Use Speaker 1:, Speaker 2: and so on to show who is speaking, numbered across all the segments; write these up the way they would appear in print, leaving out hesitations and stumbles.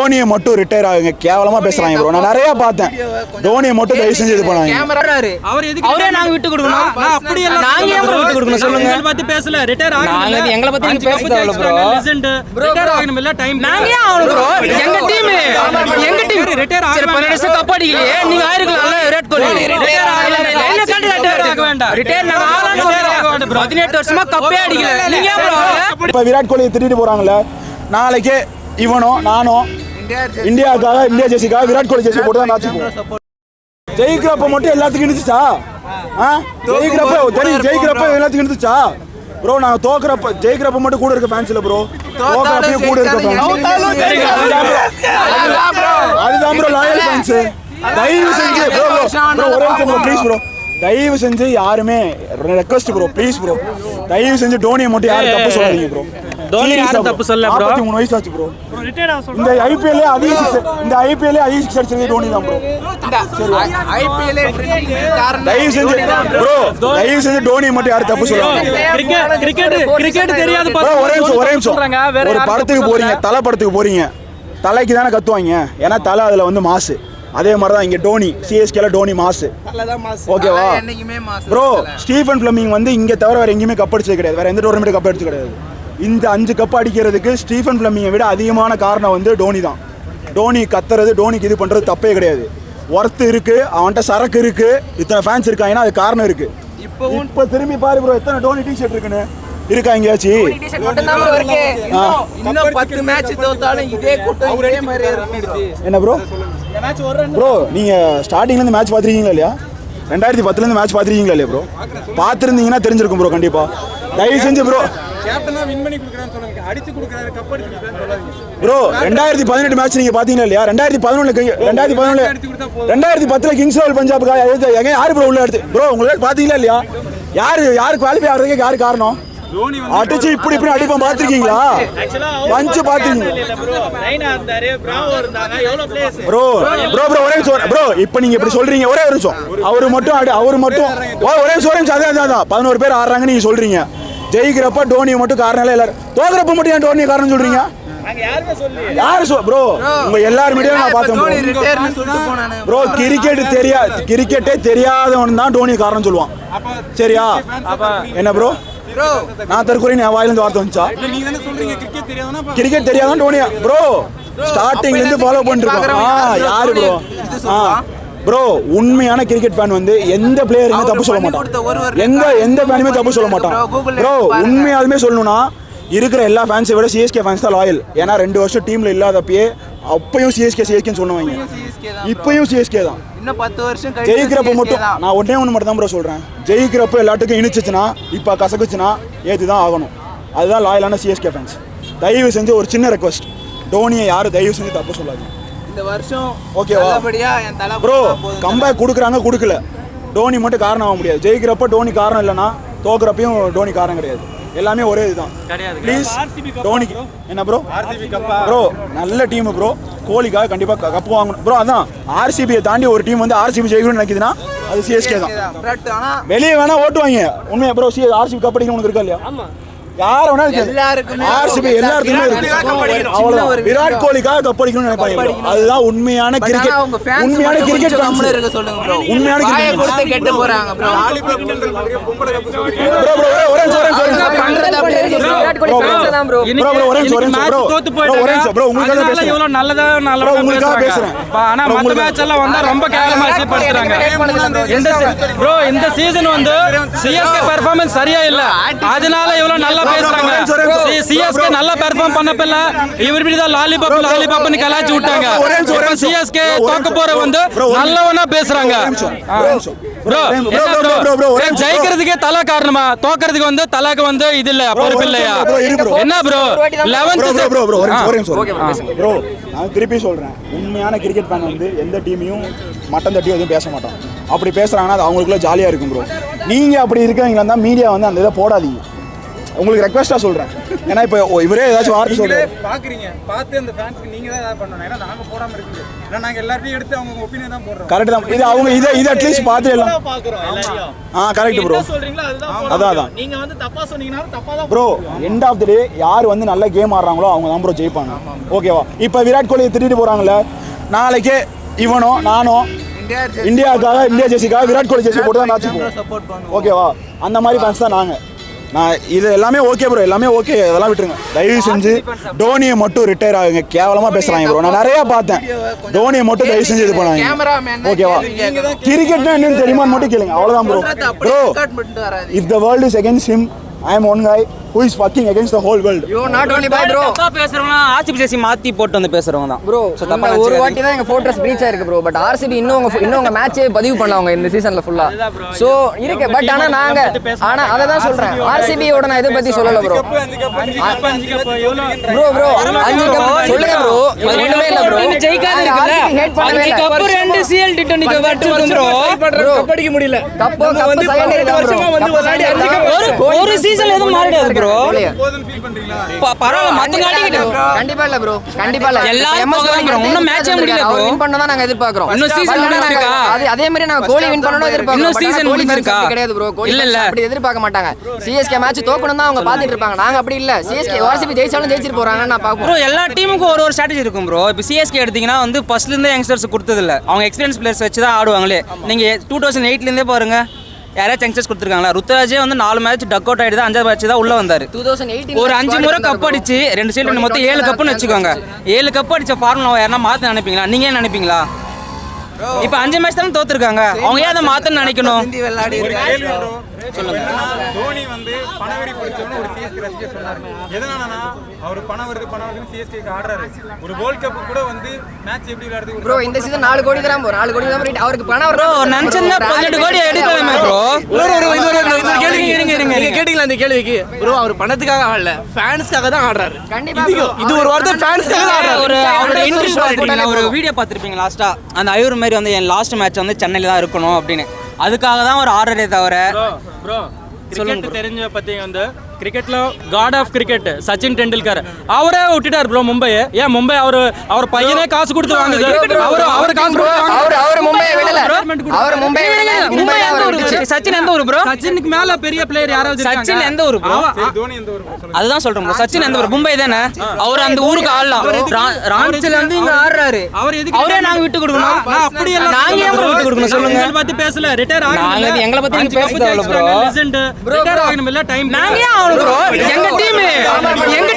Speaker 1: தோனியை மட்டும் ரிட்டையர் ஆகுங்க. கேவலமா பேசுறாங்க ப்ரோ. நான் நிறைய பார்த்தேன். தோனியை மட்டும் தயவு செஞ்சு இது பண்ணாங்க.
Speaker 2: அவர் எதுக்கு அவரே நாங்க விட்டு கொடுக்கணும்? நான் அப்படி இல்ல. நாங்க ஏன் ப்ரோ விட்டு கொடுக்கணும் சொல்லுங்க. எங்களை பத்தி பேசல. ரிட்டையர் ஆகணும். நாங்க எங்களை பத்தி நீங்க பேசல ப்ரோ. லெஜெண்ட் ரிட்டையர் ஆகணும் இல்ல டைம். நாங்க ஏன் ஆகணும் ப்ரோ? எங்க டீம் ரிட்டையர் ஆகணும். 12 வருஷம் கப் அடிக்கலையே. நீங்க ஆயிருக்கலாம்ல விராட் கோலி. ரிட்டையர் ஆகல. என்ன கேண்டிடேட் ஆக வேண்டாம். ரிட்டையர் நான் ஆகலாம் சொல்றேன். 18 வருஷமா கப்பே அடிக்கல. நீங்க ஏன் ப்ரோ?
Speaker 1: இப்ப விராட் கோலியை திட்டிட்டு போறாங்கல. நாளைக்கு இவனோ நானோ இந்தியாவுக்காக இந்தியா ஜெர்சிக்காக விராட் கோலி ஜெர்சி போட்டு தான் மேட்ச் போவோம். ஜெயிக்கிறப்ப மட்டும் எல்லாத்துக்கும் இருந்துச்சா? ஜெயிக்கிறப்ப எல்லாத்துக்கும் இருந்துச்சா ப்ரோ? நாங்க தோக்குறப்ப ஜெயிக்கிறப்ப மட்டும் கூட இருக்க ஃபேன்ஸ் இல்ல ப்ரோ. தோக்குறப்பையும் கூட இருக்க ஃபேன்ஸ். அதுதான் ப்ரோ லாயல் ஃபேன்ஸ். தயவு செஞ்சு ப்ரோ ஒரே நிமிஷம் ப்ளீஸ் ப்ரோ. தயவு செஞ்சு யாருமே ரெக்வெஸ்ட் ப்ரோ ப்ளீஸ் ப்ரோ. தயவு செஞ்சு டோனியை மட்டும் யாரும் தப்பு சொல்லாதீங்க ப்ரோ.
Speaker 2: தோனி யாரும் தப்பு சொல்ல ப்ரோ.
Speaker 1: 43 வயசு ஆச்சு ப்ரோ. இந்த ஐபிஎல் அதிக சிக்ஸ் அடிச்சது டோனி தான் ப்ரோ.
Speaker 3: ஐபிஎல்
Speaker 1: தயவு செஞ்சு ப்ரோ தயவு செஞ்சு டோனி மட்டும் யாரும் தப்பு சொல்லாதீங்க.
Speaker 2: கிரிக்கெட் தெரியாது
Speaker 1: ப்ரோ. ஒரே நிமிஷம் ஒரு படத்துக்கு போறீங்க, தலை படத்துக்கு போறீங்க, தலைக்கு தானே கத்துவாங்க. ஏன்னா தலை அதுல வந்து மாசு. அதே மாதிரி தான் இங்கே டோனி சிஎஸ்கேல டோனி மாசு. ஓகேவா ப்ரோ? ஸ்டீஃபன் ஃப்ளெமிங் வந்து இங்கே தவிர வேறு எங்கேயுமே கப் அடிச்சது கிடையாது. வேறு எந்த டோர்னமெண்ட் கப் அடிச்சது கிடையாது. இந்த 5 கப் அடிக்கிறதுக்கு ஸ்டீஃபன் ஃப்ளெமிங்கை விட அதிகமான காரணம் வந்து டோனி தான். டோனி கத்துறது, டோனிக்கு இது பண்ணுறது தப்பே கிடையாது. ஒர்த்து இருக்குது, அவன்கிட்ட சரக்கு இருக்குது, இத்தனை ஃபேன்ஸ் இருக்காங்கன்னா அது காரணம் இருக்குது. இப்போ திரும்பி பாரு ப்ரோ, எத்தனை டோனி டிஷர்ட் இருக்குன்னு இருக்கா எங்கேயாச்சும்? என்ன ப்ரோ ப்ரோ நீங்கள் ஸ்டார்டிங்லேருந்து மேட்ச் பார்த்துருக்கீங்களா இல்லையா? 2010 மேட்ச் பார்த்துருக்கீங்களா இல்லையா ப்ரோ? பார்த்துருந்தீங்கன்னா தெரிஞ்சிருக்கும் ப்ரோ. கண்டிப்பாக தயவு செஞ்சு ப்ரோ ப்ரோ 2018 மேட்ச் நீங்கள் பார்த்தீங்களா இல்லையா? 2010 கிங்ஸ் லெவல் பஞ்சாபுக்கு யார் ப்ரோ உள்ள எடுத்து ப்ரோ உங்களுக்கு பார்த்தீங்களா இல்லையா? யார் குவாலிஃபை ஆகிறதுக்கு யார் காரணம்? அடிச்சு இப்படி அடிப்பா பாத்துருக்கீங்களா? பஞ்சு பாத்தீங்க ப்ரோ ஒரே நிமிஷம் ப்ரோ. இப்ப நீங்க இப்படி சொல்றீங்க, ஒரே நிமிஷம். அவரு மட்டும் ஒரே நிமிஷம் அதான் 11 பேர் ஆடுறாங்க நீங்க சொல்றீங்க. ஜெயிக்கிறப்ப டோனி மட்டும் காரணம் இல்ல, எல்லாரும் தோக்குறப்ப மட்டும் ஏன் டோனி காரணம் சொல்றீங்க? யாரு ப்ரோ? உங்க எல்லாரும் மீடியாவும் நான் பார்த்தேன் ப்ரோ. கிரிக்கெட்டே தெரியாதவன் தான் டோனி காரணம் சொல்லுவான். சரியா? என்ன ப்ரோ நான் தற்கொலை என் வாயிலிருந்து வார்த்தை வந்துச்சா? கிரிக்கெட் தெரியாதான் டோனியா ப்ரோ? ஸ்டார்டிங்ல இருந்து ஃபாலோ பண்ணிட்டு இருக்கோம். யாரு ப்ரோ? ப்ரோ உண்மையான கிரிக்கெட் ஃபேன் வந்து எந்த பிளேயருமே தப்பு சொல்ல மாட்டான். எந்த ஃபேனுமே தப்பு சொல்ல மாட்டான் ப்ரோ. உண்மையாலுமே சொல்லணும்னா இருக்கிற எல்லா ஃபேன்ஸை விட சிஎஸ்கே ஃபேன்ஸ் தான் லாயல். ஏன்னா 2 வருஷம் டீம்ல இல்லாதப்பயே அப்பயும் சிஎஸ்கேன்னு சொன்னவங்க இப்பயும் சிஎஸ்கே தான். ஜெயிக்கிறப்ப மட்டும் நான் ஒன்னே ஒன்று மட்டும் தான் ப்ரோ சொல்றேன். ஜெயிக்கிறப்ப எல்லாத்துக்கும் இனிச்சுச்சுன்னா இப்ப கசக்குச்சுன்னா ஏத்துதான் ஆகணும். அதுதான் லாயலான சிஎஸ்கே ஃபேன்ஸ். தயவு செஞ்சு ஒரு சின்ன ரெக்வஸ்ட், டோனியை யாரும் தயவு செஞ்சு தப்பு சொல்லாதீங்க இந்த வருஷம். ஓகேவா ப்ரோ? கம்பேக் கொடுக்கல, டோனி மட்டும் காரணம் ஆக முடியாது. ஜெயிக்கிறப்ப டோனி காரணம் இல்லைன்னா தோக்குறப்பையும் டோனி காரணம் கிடையாது. எல்லாமே ஒரே இதுதான். ப்ளீஸ் டோனி என்ன ப்ரோ? ப்ரோ நல்ல டீம் ப்ரோ. கோலிக்காக கண்டிப்பாக கப்பு வாங்கணும் ப்ரோ. அதான் ஆர்சிபியை தாண்டி ஒரு டீம் வந்து ஆர்சிபி ஜெயிக்கணும்னு நினைக்குதுன்னா அது சிஎஸ்கே தான். வெளியே வேணா ஓட்டுவாங்க உண்மையா ப்ரோ. ஆர்சிபி கப் அடிக்கணும் உனக்கு இருக்கா இல்லையா? யார் வேணா ஆர்சிபி எல்லாருக்குமே இருக்கு. அவ்வளவுதான். விராட் கோலிக்காக கப் அடிக்கணும்னு நினைப்பாங்க. அதுதான் உண்மையான கிரிக்கெட். உண்மையான கிரிக்கெட் உண்மையான கிரிக்கெட்
Speaker 2: இந்த சீசன் வந்து சிஎஸ்கே பெர்ஃபார்மன்ஸ் சரியா இல்ல, அதனால இவ்வளவு நல்லா பேசுறாங்க. சிஎஸ்கே நல்லா பெர்ஃபார்ம் பண்ணப்பல இவர்கிட்ட தான் லாலிபாப்னு கலாச்சி விட்டாங்க. சிஎஸ்கே தோக்க போற வந்து நல்லவனா பேசுறாங்க. ஜெயிக்கிறதுக்கே தலை காரணமா, தோக்கிறதுக்கு வந்து தலைக்கு வந்து இது இல்ல, பொறுப்பு இல்லையா? என்ன ப்ரோ 11th
Speaker 1: ப்ரோ நான் திருப்பி சொல்றேன். உண்மையான கிரிக்கெட் ஃபேன் வந்து எந்த டீமையும் மட்டம் தட்டி எதுவும் பேச மாட்டோம். அப்படி பேசுறாங்கன்னா அது அவங்களுக்குள்ள ஜாலியா இருக்கும் ப்ரோ. நீங்க அப்படி இருக்கீங்களா தான் மீடியா வந்து அந்த இதை போடாதீங்க. உங்களுக்கு ரெக்வெஸ்ட்டாக சொல்கிறேன். ஏன்னா இப்போ இவரே ஏதாச்சும் வார்த்தை சொல்கிறாரு.
Speaker 3: பாக்குறீங்க, பார்த்து அந்த ஃபேன்ஸ்க்கு நீங்க தான் ஏதாவது பண்ணணும். ஏன்னா நாங்க போடாம இருக்குது. ஏன்னா நாங்க எல்லாத்தையும் எடுத்து அவங்க ஒப்பீனியன் தான் போடுறோம்.
Speaker 1: கரெக்ட் தான். இது அவங்க இது அட்லீஸ்ட் பார்த்து எல்லாம் கரெக்ட் ப்ரோ. அதான்
Speaker 4: நீங்க வந்து தப்பா சொன்னீங்கன்னா தப்பா தான்
Speaker 1: ப்ரோ. எண்ட் ஆஃப் தி டே யார் வந்து நல்ல கேம் ஆடுறாங்களோ அவங்க தான் ப்ரோ ஜெயிப்பாங்க. ஓகேவா? இப்போ விராட் கோலியை திட்டிட்டு போகிறாங்களே, நாளைக்கே இவனோ நானோ இந்தியாவுக்காக இந்தியா ஜெர்சிக்காக விராட் கோலி ஜெர்சி போட்டு தான் மேட்ச் போவோம். ஓகேவா? அந்த மாதிரி ஃபேன்ஸ் தான் நாங்கள். நான் இது எல்லாமே ஓகே ப்ரோ, எல்லாமே ஓகே, இதெல்லாம் விட்டுருங்க தயவு செஞ்சு. டோனியை மட்டும் ரிட்டையர் ஆகுங்க. கேவலமாக பேசுகிறாங்க ப்ரோ. நான் நிறையா பார்த்தேன். டோனியை மட்டும் தயவு செஞ்சு இது பண்ணாங்க. ஓகேவா? கிரிக்கெட்னா என்னன்னு தெரியுமான்னு மட்டும் கேளுங்க. அவ்வளோதான் bro. Bro, if the world is against him, I am one guy who is fucking against the whole world.
Speaker 2: You not only bad bro. தப்பா பேசுறவங்க RCB ஜெர்சி மாத்தி போட்டு வந்து பேசுறவங்க தான்
Speaker 5: bro. ஒரு வாட்டி தான் எங்க ஃபோர்ட்ரஸ் பிரீச் ஆயிருக்கு bro. பட் RCB இன்னும் மேட்சே பதிவு பண்ணாங்க இந்த சீசன்ல ஃபுல்லா. சோ இருக்கு. பட் ஆனா அத தான் சொல்றேன். RCB ஓட நான் இத பத்தி சொல்லல bro. 5 கப் bro 5 கப் சொல்லுங்க bro. ரெண்டுமே இல்ல bro. நீங்க ஜெயிக்காத இருக்குல. 5 கப் 2 CL T20 கப் அடிச்சிருக்கோம் bro. கப் அடிக்க முடியல. கப் செகண்ட் வருஷமா வந்து விளையாடி 5 கப் ஒரு சீசன்ல எதுவும் மாறிடாது bro.
Speaker 3: போதும் ஃபீல் பண்றீங்களா?
Speaker 2: பரவாயில்ல மத்த காட்டிக்கிட்டு
Speaker 5: கண்டிப்பா இல்ல bro. கண்டிப்பா இல்ல.
Speaker 2: எல்லாரும் போறாங்க. இன்னும் மேட்சே முடியல bro.
Speaker 5: வின் பண்ணனும் நாங்க எதிர்பார்க்கறோம்.
Speaker 2: இன்னும் சீசன் முடிஞ்சிருக்கா?
Speaker 5: அதே மாதிரி நாங்க கோலி வின் பண்ணனும் எதிர்பார்க்கறோம்.
Speaker 2: இன்னும் சீசன் முடிஞ்சிருக்கா?
Speaker 5: கிடையாது bro. கோலி அப்படி எதிர்பார்க்க மாட்டாங்க. CSK மேட்ச் தோக்கணும் தான் அவங்க பாத்துட்டு இருப்பாங்க. நாங்க அப்படி இல்ல. CSK RCB ஜெயிச்சாலும் ஜெயிச்சிட்டு போறாங்க நான் பாப்போம்
Speaker 2: bro. எல்லா டீமுக்கும் ஒரு ஸ்ட்ராட்டஜி இருக்கும் bro. இப்போ CSK எடுத்தீங்கன்னா வந்து ஃபர்ஸ்ட்ல இருந்தே யங்ஸ்டர்ஸ் கொடுத்தது இல்ல. அவங்க எக்ஸ்பீரியன்ஸ் பிளேயர்ஸ் வச்சு தான் ஆடுவாங்களே. நீங்க 2008ல இருந்தே பாருங்க. யாராச்சும் யங்ஸ்டர்ஸ் கொடுத்துருக்காங்களா? ருத்ராஜே வந்து 4 மேட்ச் டக் அவுட் ஆயிடுது. 5 மேட்ச் தான் உள்ள வந்தாரு.
Speaker 5: 2018
Speaker 2: ஒரு 5 முறை கப் அடிச்சு 2 சீல் மொத்தம் 7 கப்னு வச்சுக்கோங்க. 7 கப் அடிச்ச ஃபார்முலா யாரனா மாத்த நினைப்பீங்களா? நீங்க ஏன் நினைப்பீங்களா? இப்போ 5 மேட்ச் தான் தோத்துருக்காங்க. அவங்க ஏன் அதை மாத்தன்னு நினைக்கணும்?
Speaker 3: சொல்லுங்க. தோனி வந்து பணவெறி பிடிச்சவனு ஒரு CSK ரசிகர் சொன்னாரு. எதனாலனா அவர் பணம் வருது CSK க்கு ஆடுறாரு. ஒரு வேர்ல்ட் கப் கூட வந்து மேட்ச் எப்படி விளையாடுது
Speaker 5: bro. இந்த சீசன் 4 கோடி தரான் bro. 4 கோடி தான் அவருக்கு பணம்
Speaker 2: bro. நினைச்சா 18 கோடி எடுக்கலாமே bro.
Speaker 4: இந்த கேள்வி நீங்க கேட்டீங்களா இந்த கேள்விக்கு bro? அவர் பணத்துக்காக ஆடல, ஃபேன்ஸ்க்காக தான் ஆடுறாரு.
Speaker 5: கண்டிப்பா
Speaker 4: இது ஒரு வார்த்தை ஃபேன்ஸ்க்காக தான் ஆடுறாரு.
Speaker 2: ஒரு அவரோட இன்டர்வியூ பாத்தீங்கன்னா ஒரு வீடியோ பார்த்திருப்பீங்க லாஸ்டா. அந்த ஐயூர் மாதிரி வந்து என் லாஸ்ட் மேட்ச் வந்து சென்னையில தான் இருக்கணும் அப்படின்னு. அதுக்காக தான் ஒரு ஆர்டரே தவிர
Speaker 6: bro கிரிக்கெட் தெரிஞ்ச பத்தி வந்து கிரிக்கெட்ல god of cricket Sachin Tendulkar அவரே விட்டுட்டார் ப்ரோ மும்பை. ஏன் மும்பை அவர் பையனே காசு கொடுத்து வாங்குது. அவர் காசு
Speaker 5: அவர் மும்பை விடல. அவர் மும்பை விடல. மும்பை அவர் விட்டுச்சு.
Speaker 2: சச்சின் எந்த ஊர் ப்ரோ?
Speaker 6: சச்சினுக்கு மேல பெரிய பிளேயர் யாராவது இருக்காங்க?
Speaker 2: சச்சின் எந்த ஊர் ப்ரோ?
Speaker 3: தோனி எந்த ஒரு
Speaker 2: அதுதான் சொல்றேன் ப்ரோ. சச்சின் எந்த ஊர்? மும்பை தானே. அவர் அந்த ஊருக்கு ஆடலாம். ராஞ்சில வந்து இங்க ஆடுறாரு. அவரே நாங்க விட்டு கொடுக்கணும்.
Speaker 6: நான் அப்படி இல்ல.
Speaker 2: நாங்க ஏன் ப்ரோ விட்டு கொடுக்கணும் சொல்லுங்க.
Speaker 6: எங்களை பத்தி பேசல. ரிட்டையர் ஆகணும்.
Speaker 2: நாங்க எங்களை பத்தி நீங்க பேச தேவையில்ல ப்ரோ.
Speaker 6: லெஜெண்ட் ரிட்டையர் ஆகணும் இல்ல டைம்.
Speaker 2: நாங்க ஏன் ஆகணும் ப்ரோ? எங்க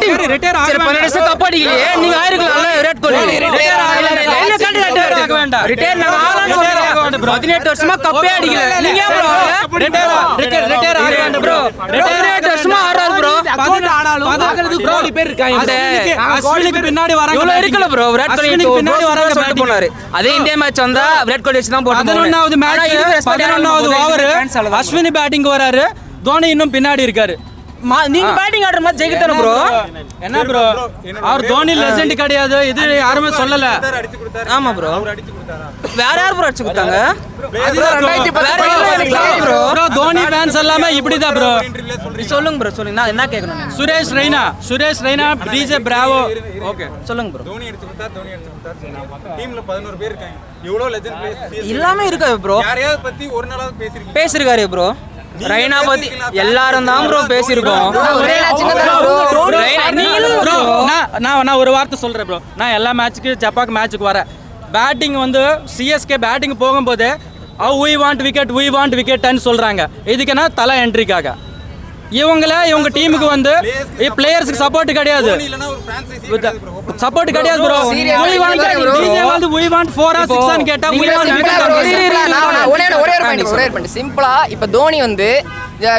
Speaker 2: டீம்
Speaker 6: ரிட்டையர்
Speaker 2: சரி 12 வருஷம் கப் அடிக்கலையே. நீங்க ஆயிருக்கலாம்ல விராட் கோலி. ரிட்டையர் ஆகல. என்ன கேண்டிடேட் ஆக வேண்டாம். ரிட்டையர் நாங்க ஆகலாம் சொல்றோம். 18 வருஷமா கப்பே அடிக்கல. நீங்க ஏன் ப்ரோ ரிட்டையர் ஆக வேண்டாம் ப்ரோ? 18 வருஷமா ஆடுறாரு ப்ரோ.
Speaker 6: 18 ஆனாலும் பாக்குறது ப்ரோ பேர் இருக்காங்க. அஸ்வினுக்கு பின்னாடி வராங்க.
Speaker 2: இவ்வளவு இருக்கல ப்ரோ. விராட் கோலி பின்னாடி வராங்க சொல்லிட்டு போனாரு. அதே இந்தியா மேட்ச் வந்தா விராட் கோலி வச்சு தான் போட்டாங்க.
Speaker 6: 11வது மேட்ச் 11வது ஓவர் அஸ்வினி பேட்டிங் வராரு. தோனி இன்னும் பின்னாடி இருக்காரு.
Speaker 2: நீங்க பேட்டிங் ஆடுற மாதிரி ஜெயிக்கத்தானே ப்ரோ?
Speaker 6: என்ன ப்ரோ அவர் தோனி லெஜெண்ட் கிடையாது. இது யாருமே சொல்லல.
Speaker 2: ஆமா ப்ரோ. வேற யார் ப்ரோ அடிச்சு கொடுத்தாங்க?
Speaker 6: ப்ரோ தோனி ஃபேன்ஸ் எல்லாமே இப்படிதான் ப்ரோ.
Speaker 2: சொல்லுங்க ப்ரோ சொல்லுங்க. நான் என்ன கேட்கணும்?
Speaker 6: Suresh Raina DJ Bravo. Okay
Speaker 2: சொல்லுங்க ப்ரோ.
Speaker 3: தோனி அடிச்சு கொடுத்தார். டீம்ல 11 பேர் இருக்காங்க. எவ்வளவு லெஜெண்ட் பிளேயர்ஸ்
Speaker 2: எல்லாமே இருக்காது ப்ரோ.
Speaker 3: யாரையாவது பத்தி ஒரு நாளாவது
Speaker 2: பேசிருக்காரு ப்ரோ. ரெய்னா பத்தி எல்லாரும் தான் ப்ரோ பேசியிருக்கோம்.
Speaker 6: நான் ஒரு வார்த்தை சொல்றேன் ப்ரோ. நான் எல்லா மேட்சுக்கு ஜப்பாக் மேட்சுக்கு வரேன். பேட்டிங் வந்து சிஎஸ்கே பேட்டிங் போகும்போது we want wicket ன்னு சொல்றாங்க. இதுக்குன்னா தலை என்ட்ரிக்காக இவங்க டீமுக்கு வந்து பிளேயர்ஸ்க்கு சப்போர்ட் கிடையாது. சப்போர்ட் கிடையாது ப்ரோ. we want 4 or 6 ன்னு கேட்டா
Speaker 5: ஒரே பாயிண்ட் சிம்பிளா. இப்ப தோனி வந்து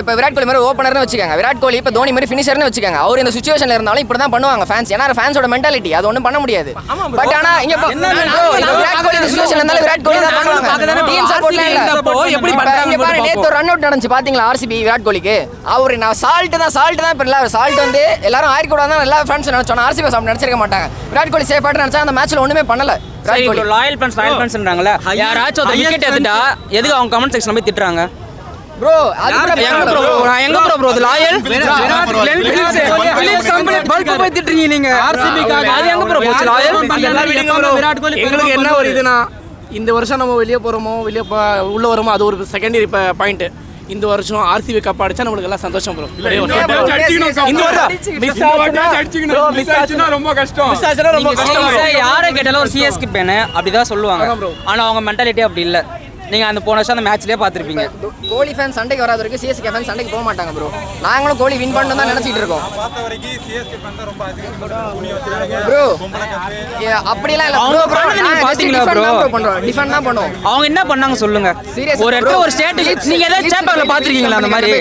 Speaker 5: இப்ப விராட் கோலி மாதிரி ஓபனர்னு வச்சுக்காங்க. விராட் கோலி இப்ப தோனி மாதிரி ஃபினிஷர்னு வச்சுக்காங்க. அவர் இந்த சிச்சுவேஷன்ல இருந்தாலும் இப்படி தான் பண்ணுவாங்க ஃபேன்ஸ். ஏன்னா ஃபேன்ஸோட மென்டாலிட்டி அது ஒண்ணும் பண்ண முடியாது. பட் ஆனா இங்க விராட் கோலி இந்த சிச்சுவேஷன்ல இருந்தாலும் விராட் கோலி தான் பண்ணுவாங்க. டீம் சப்போர்ட்ல இல்ல. எப்படி பண்றாங்க பாருங்க. நேத்து ரன் அவுட் நடந்துச்சு பாத்தீங்களா RCB விராட் கோலிக்கு. அவர் நான் சால்ட் தான் இப்ப இல்ல. சால்ட் வந்து எல்லாரும் ஆயிர கூட தான் எல்லா ஃபேன்ஸ் நினைச்சோம். RCB சாப்பிட்டு நினைச்சிருக்க மாட்டாங்க. விராட் கோலி சேஃப் ஆட்டு நினைச்சா அந்த மேட்ச்ல ஒண்ணுமே பண்ணல. விராட் கோலி
Speaker 2: லாயல் ஃபேன்ஸ்ன்றாங்கல. யாராச்சும் ஒரு விக்கெட் எடுத்துட்டா எதுக்கு அவங்க கமெண்ட் செக்ஷன்ல போய் திட்டுறாங்க?
Speaker 5: ப்ரோ அது கூட
Speaker 2: எங்க ப்ரோ நான் எங்க bro loyal Philips company bulb போய் திட்டுறீங்க நீங்க ஆர்சிபிக்காக அது எங்க ப்ரோ போச்சு லாயல்
Speaker 6: விராட் கோலி
Speaker 4: எங்களுக்கு என்ன ஒரு இதுனா இந்த வருஷம் நம்ம வெளியே போகிறோமோ உள்ள வரோமோ அது ஒரு செகண்டரி பாயிண்ட். இந்த வருஷம் ஆர்சிபி கப் அடிச்சா நம்மளுக்கு எல்லாம் சந்தோஷம் ப்ரோ.
Speaker 3: ரொம்ப கஷ்டம்.
Speaker 2: யாரை கேட்டாலும் ஒரு சிஎஸ்கே ஃபேன் அப்படிதான் சொல்லுவாங்க. ஆனா அவங்க மென்டாலிட்டி அப்படி இல்ல. நீங்க அந்த போன வருஷம் அந்த மேட்ச்லயே பாத்திருப்பீங்க.
Speaker 5: கோலி ஃபேன் சண்டைக்கு வராத வரைக்கும் சிஎஸ்கே ஃபேன் சண்டைக்கு போக மாட்டாங்க ப்ரோ. நாங்களும் கோலி வின் பண்ணணும் தான் நினைச்சிட்டு இருக்கோம்
Speaker 3: பார்த்த வரைக்கும் சிஎஸ்கே ஃபேன் தான் ரொம்ப அதிகம்
Speaker 5: ப்ரோ. அப்படிலாம் இல்ல ப்ரோ. ப்ரோ நாங்க பாத்தீங்களா ப்ரோ பண்றோம் டிஃபெண்ட் தான் பண்ணுவோம்.
Speaker 2: அவங்க என்ன பண்ணாங்க சொல்லுங்க. ஒரு இடத்துல ஒரு ஸ்டேட் நீங்க ஏதாவது சேம்பர்ல பாத்திருக்கீங்களா அந்த மாதிரி?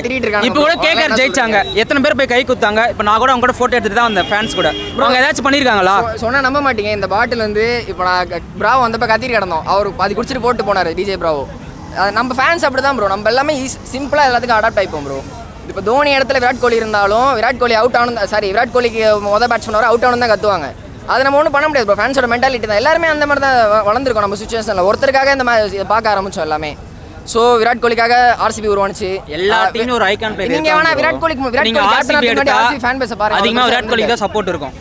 Speaker 2: இப்போ கூட கேகர் ஜெயிச்சாங்க. எத்தனை பேர் போய் கை குத்தாங்க. இப்போ நான் கூட அவங்க கூட போட்டோ எடுத்துட்டு தான் அந்த ஃபேன்ஸ் கூட. அவங்க ஏதாச்சும் பண்ணிருக்காங்களா?
Speaker 5: சொன்னா நம்ப மாட்டீங்க. இந்த பாட்டில் வந்து இப்போ நான் பிராவோ வந்தப்ப கத்திட்டு கிடந்தோம். அவர் பாதி குடிச்சிட்டு போட்டு போனாரு டிஜே பிராவோ. நம்ம ஃபேன்ஸ் அப்படி தான் ப்ரோ. நம்ம எல்லாமே சிம்பிளாக எல்லாத்துக்கும் அடாப்ட் ஆகிப்போம் ப்ரோ. இப்போ தோனி இடத்துல விராட் கோலி இருந்தாலும் விராட் கோலி அவுட் ஆகணும் விராட் கோலிக்கு பேட்ஸ்மேன் வர அவுட் ஆகணும் தான் கத்துவாங்க. அதை நம்ம ஒன்றும் பண்ண முடியாது ப்ரோ. ஃபேன்ஸோட மென்டாலிட்டி தான். எல்லாருமே அந்த மாதிரி தான் வளர்ந்துருக்கோம் நம்ம சுச்சுவேஷனில். ஒருத்தருக்காக இந்த மாதிரி பார்க்க ஆரம்பிச்சோம் எல்லாமே. ஸோ விராட் கோலிக்காக ஆர்சிபி உருவானுச்சு.
Speaker 2: எல்லா டீமும் ஒரு ஐகான் பிளேயர்.
Speaker 5: நீங்க வேணா விராட் கோலிக்கு ஆர்சிபி ஃபேன் பேஸை பாருங்க.
Speaker 2: அதிகமாக விராட் கோலிக்கு தான் சப்போர்ட் இருக்கும்.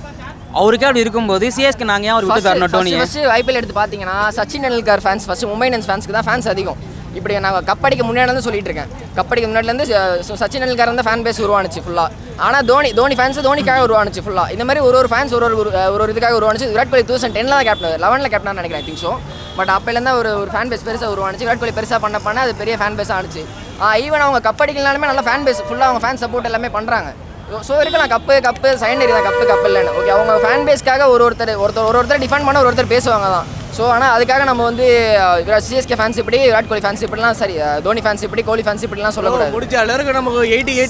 Speaker 2: அவருக்கே அப்படி இருக்கும்போது சிஎஸ்கே நாங்கள் ஏன் அவர் விட்டு தரணும் டோனியை?
Speaker 5: ஃபர்ஸ்ட் ஐபிஎல் எடுத்து பார்த்தீங்கன்னா Sachin Tendulkar fans first Mumbai Indians ஃபேன்ஸ்க்கு தான் ஃபேன்ஸ் அதிகம். இப்படி நான் கப்படிக்கு முன்னாடிலேருந்து சொல்லிட்டு இருக்கேன். கப்படிக்கு முன்னாடிலேருந்து சச்சின் டெண்டுல்கர் வந்து ஃபேன் பேஸ் உருவானுச்சு ஃபுல்லாக. ஆனால் தோனி ஃபேன்ஸ் தோனிக்காக உருவானுச்சு ஃபுல்லாக. இந்த மாதிரி ஒரு ஃபேன்ஸ் ஒரு இதுக்காக உருவானுச்சு. விராட் கோலி 2010 தான் கேப்டன் 11 கேப்டன் நினைக்கிறேன் ஐ திங்க் ஸோ. பட் அப்போலேருந்து ஒரு ஃபேன் பேஸ் பெருசாக உருவானுச்சு. விராட் கோலி பெருசாக பண்ண அது பெரிய ஃபேன் பேஸாக ஆனிச்சு. ஈவன் அவங்க கப்படிக்கலாலுமே நல்ல ஃபேன் பேஸ் ஃபுல்லாக அவங்க ஃபேன் சப்போர்ட் எல்லாமே பண்ணுறாங்க. ஸோ இருக்கலாம் கப்பு செகண்டரி தான் கப்பு இல்லைன்னு. ஓகே அவங்க ஃபேன் பேஸ்க்காக ஒருத்தர் டிஃபெண்ட் பண்ண ஒருத்தர் பேசுவாங்க தான். ஸோ ஆனால் அதுக்காக நம்ம வந்து சிஎஸ்கே ஃபேன்ஸ் இப்படி விராட் கோலி ஃபேன்ஸ் இப்படிலாம் சரி தோனி ஃபேன்ஸ் இப்படி கோலி ஃபேன்ஸ் இப்படிலாம் சொல்லக்கூடாது.
Speaker 4: முடிச்ச அளவுக்கு நமக்கு 88